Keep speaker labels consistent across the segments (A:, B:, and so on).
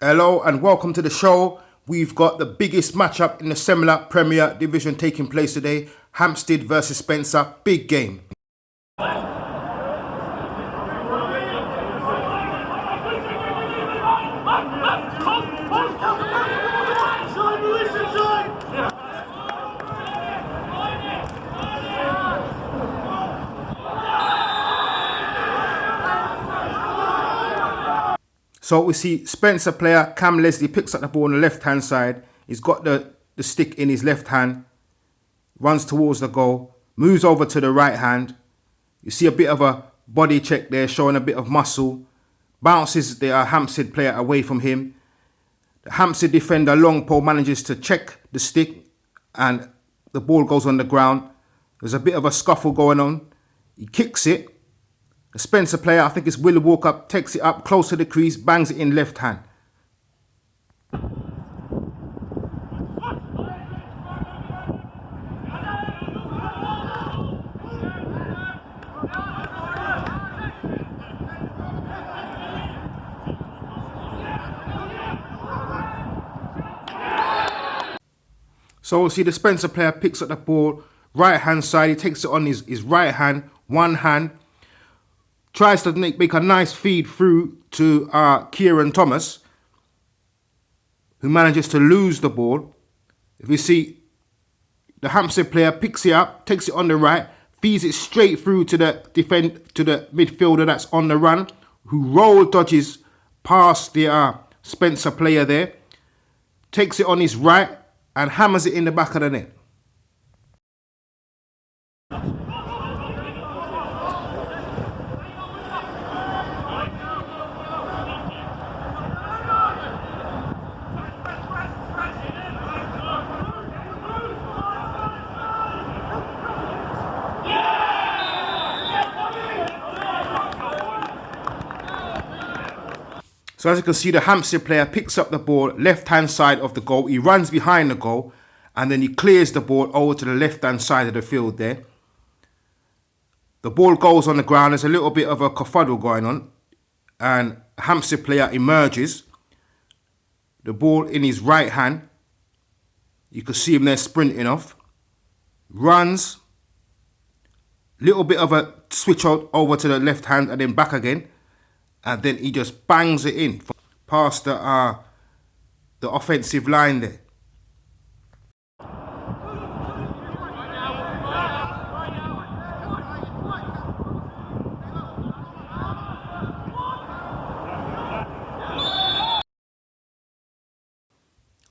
A: Hello and welcome to the show. We've got the biggest matchup in the SEMLA Premier Division taking place today. Hampstead versus Spencer. Big game. So we see Spencer player Cam Leslie picks up the ball on the left hand side. He's got the stick in his left hand, runs towards the goal, moves over to the right hand. You see a bit of a body check there, showing a bit of muscle. Bounces the Hampstead player away from him. The Hampstead defender long pole manages to check the stick and the ball goes on the ground. There's a bit of a scuffle going on. He kicks it. The Spencer player, I think it's Will Walker, takes it up close to the crease, bangs it in left hand. So we'll see the Spencer player picks up the ball, right hand side, he takes it on his right hand, one hand. Tries to make a nice feed through to Kieran Thomas, who manages to lose the ball. If you see, the Hampstead player picks it up, takes it on the right, feeds it straight through to the midfielder that's on the run, who roll dodges past the Spencer player there, takes it on his right and hammers it in the back of the net. So as you can see, the Hampstead player picks up the ball, left-hand side of the goal. He runs behind the goal and then he clears the ball over to the left-hand side of the field there. The ball goes on the ground. There's a little bit of a kerfuddle going on. And the Hampstead player emerges. The ball in his right hand. You can see him there sprinting off. Runs. Little bit of a switch out over to the left hand and then back again. And then he just bangs it in past the offensive line there.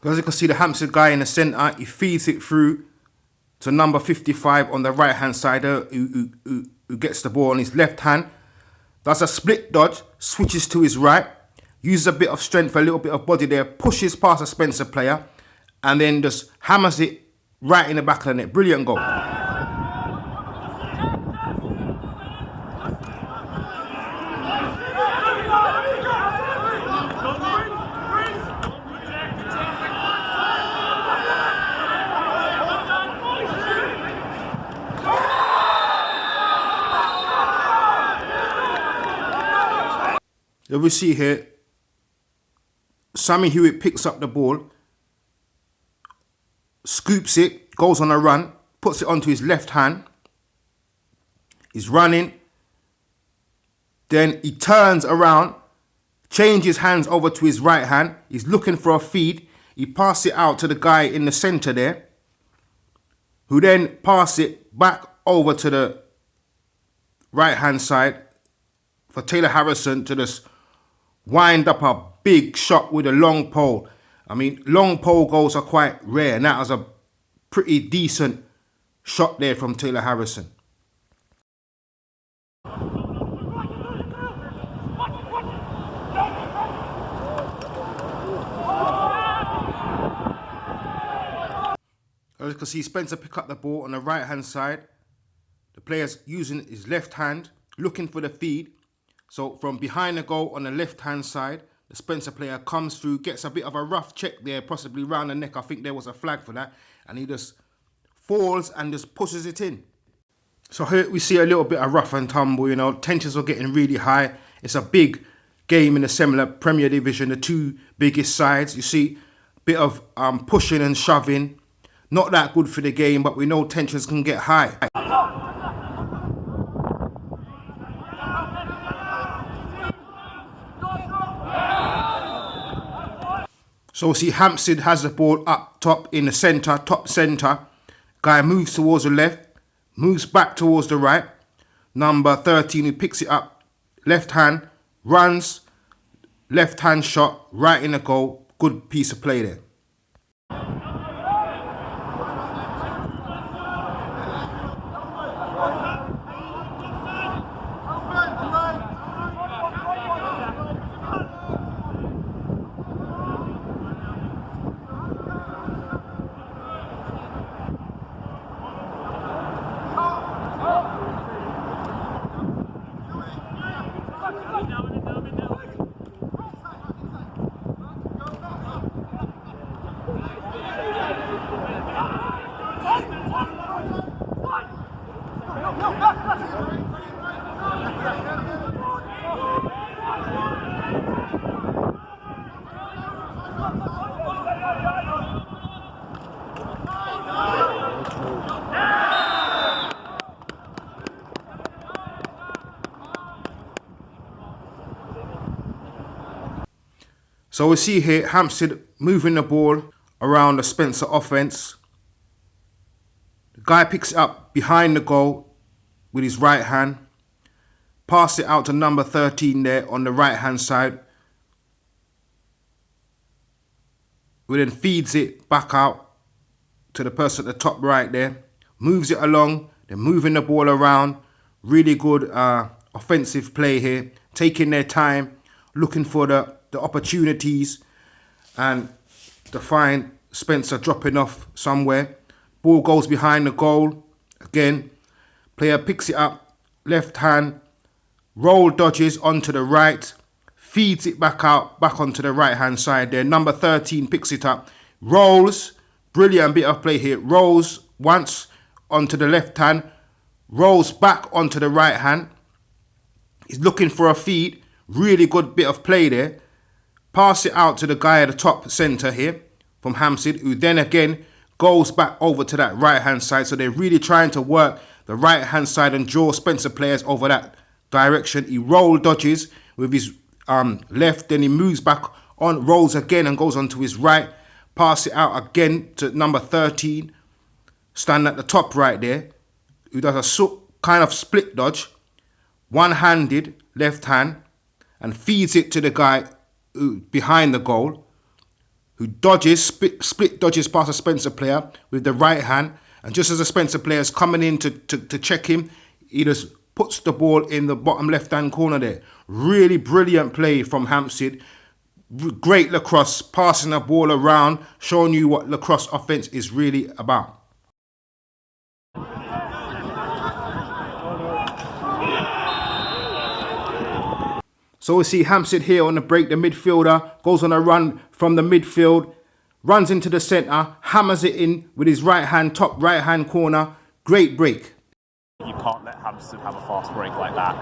A: As you can see, the Hampstead guy in the centre, he feeds it through to number 55 on the right hand side, who gets the ball on his left hand. Does a split dodge, switches to his right, uses a bit of strength, a little bit of body there, pushes past a Spencer player, and then just hammers it right in the back of the net. Brilliant goal. We see here, Sammy Hewitt picks up the ball, scoops it, goes on a run, puts it onto his left hand. He's running. Then he turns around, changes hands over to his right hand. He's looking for a feed. He passes it out to the guy in the centre there, who then passes it back over to the right hand side for Taylor Harrison to just wind up a big shot with a long pole. I mean, long pole goals are quite rare, and that was a pretty decent shot there from Taylor Harrison. As you can see, Spencer pick up the ball on the right hand side. The player's using his left hand, looking for the feed. So from behind the goal on the left-hand side, the Spencer player comes through, gets a bit of a rough check there, possibly round the neck. I think there was a flag for that. And he just falls and just pushes it in. So here we see a little bit of rough and tumble, you know. Tensions are getting really high. It's a big game in the SEMLA Premier Division, the two biggest sides. You see, bit of pushing and shoving. Not that good for the game, but we know tensions can get high. So we see Hampstead has the ball up top in the centre, top centre. Guy moves towards the left, moves back towards the right. Number 13 who picks it up, left hand, runs, left hand shot, right in the goal. Good piece of play there. So we see here Hampstead moving the ball around the Spencer offence. The guy picks it up behind the goal with his right hand. Pass it out to number 13 there on the right hand side. Who then feeds it back out to the person at the top right there. Moves it along. They're moving the ball around. Really good offensive play here. Taking their time. Looking for the opportunities and to find Spencer dropping off somewhere. Ball goes behind the goal. Again, player picks it up, left hand, roll dodges onto the right, feeds it back out, back onto the right hand side there. Number 13 picks it up, rolls, brilliant bit of play here, rolls once onto the left hand, rolls back onto the right hand. He's looking for a feed, really good bit of play there. Pass it out to the guy at the top centre here from Hampstead, who then again goes back over to that right-hand side. So they're really trying to work the right-hand side and draw Spencer players over that direction. He roll dodges with his left, then he moves back on, rolls again and goes onto his right. Pass it out again to number 13, stand at the top right there, who does a kind of split dodge, one-handed, left hand, and feeds it to the guy behind the goal, who dodges, split dodges past a Spencer player with the right hand, and just as the Spencer player is coming in to check him, he just puts the ball in the bottom left-hand corner there. Really brilliant play from Hampstead. Great lacrosse, passing the ball around, showing you what lacrosse offence is really about. So we see Hampstead here on the break. The midfielder goes on a run from the midfield, runs into the centre, hammers it in with his right hand, top right hand corner. Great break.
B: You can't let Hampstead have a fast break like that.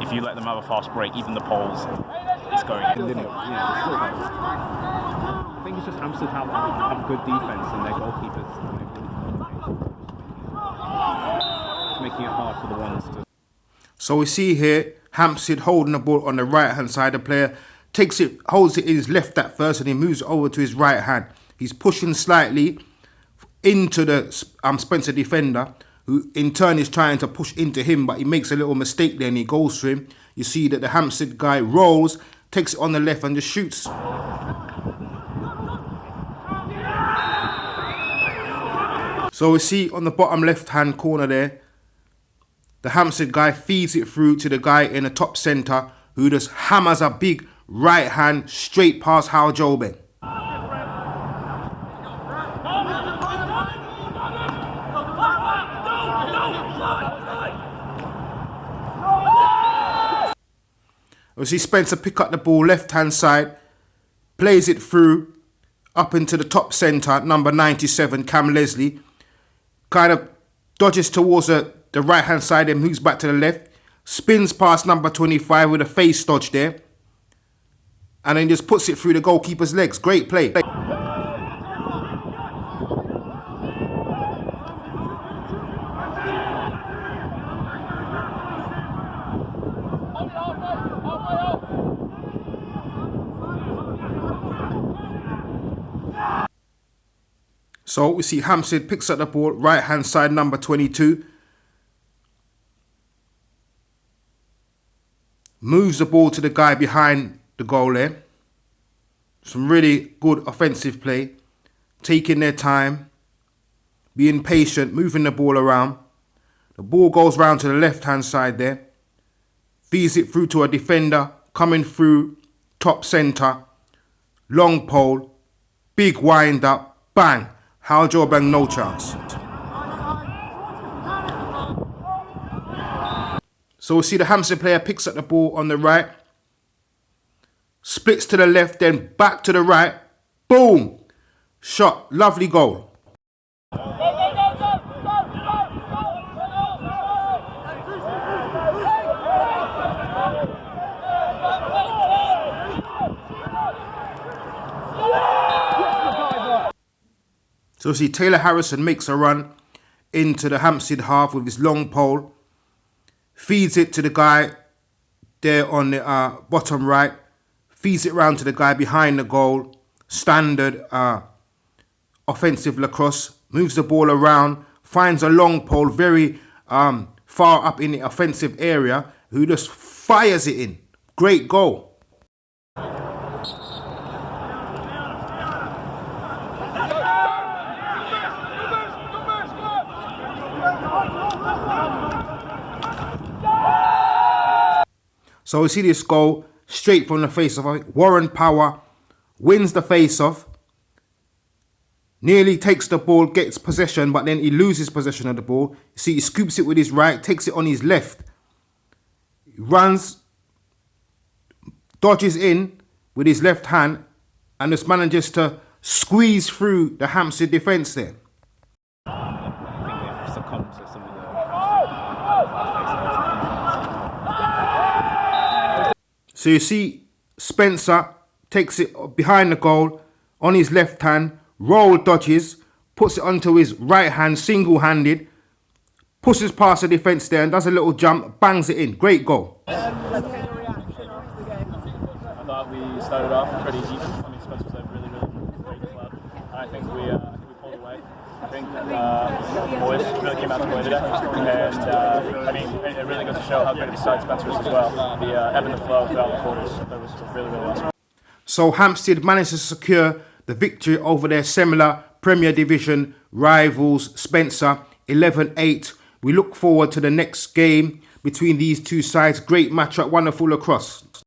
B: If you let them have a fast break, even the poles, it's going in.
C: I think it's just Hampstead have good defence and their goalkeepers. It's making it hard for the ones to.
A: So we see here Hampstead holding the ball on the right hand side. The player takes it, holds it in his left at first, and he moves it over to his right hand. He's pushing slightly into the Spencer defender, who in turn is trying to push into him, but he makes a little mistake there and he goes for him. You see that the Hampstead guy rolls, takes it on the left and just shoots. So we see on the bottom left hand corner there, the Hampstead guy feeds it through to the guy in the top centre, who just hammers a big right hand straight past Hal Jobin. We see Spencer pick up the ball left hand side, plays it through up into the top centre, number 97, Cam Leslie. Kind of dodges towards the right hand side and moves back to the left. Spins past number 25 with a face dodge there. and then just puts it through the goalkeeper's legs. Great play. So we see Hampstead picks up the ball, right hand side, number 22. Moves the ball to the guy behind the goal there. Some really good offensive play. Taking their time. Being patient, moving the ball around. The ball goes round to the left hand side there. Feeds it through to a defender. Coming through, top centre. Long pole. Big wind up. Bang. Hal Jobang, no chance. So we see the Hampstead player picks up the ball on the right. Splits to the left, then back to the right. Boom! Shot. Lovely goal. So see Taylor Harrison makes a run into the Hampstead half with his long pole. Feeds it to the guy there on the bottom right. Feeds it round to the guy behind the goal. Standard offensive lacrosse. Moves the ball around. Finds a long pole very far up in the offensive area. Who just fires it in. Great goal. So we see this goal straight from the face-off. Warren Power wins the face-off. Nearly takes the ball, gets possession, but then he loses possession of the ball. You see, he scoops it with his right, takes it on his left. He runs, dodges in with his left hand, and just manages to squeeze through the Hampstead defence there. So you see Spencer takes it behind the goal on his left hand, roll dodges, puts it onto his right hand single-handed, pushes past the defence there and does a little jump, bangs it in. Great goal.
B: I thought we started off pretty even. I mean, Spencer's a really great club. I think we pulled away. I think the boys really came out to play today, and I mean, it really goes to show how good of a side Spencer is as well. The ebb and the flow throughout the quarters, that was really awesome.
A: So Hampstead managed to secure the victory over their SEMLA Premier Division rivals Spencer, 11-8. We look forward to the next game between these two sides. Great matchup, wonderful lacrosse.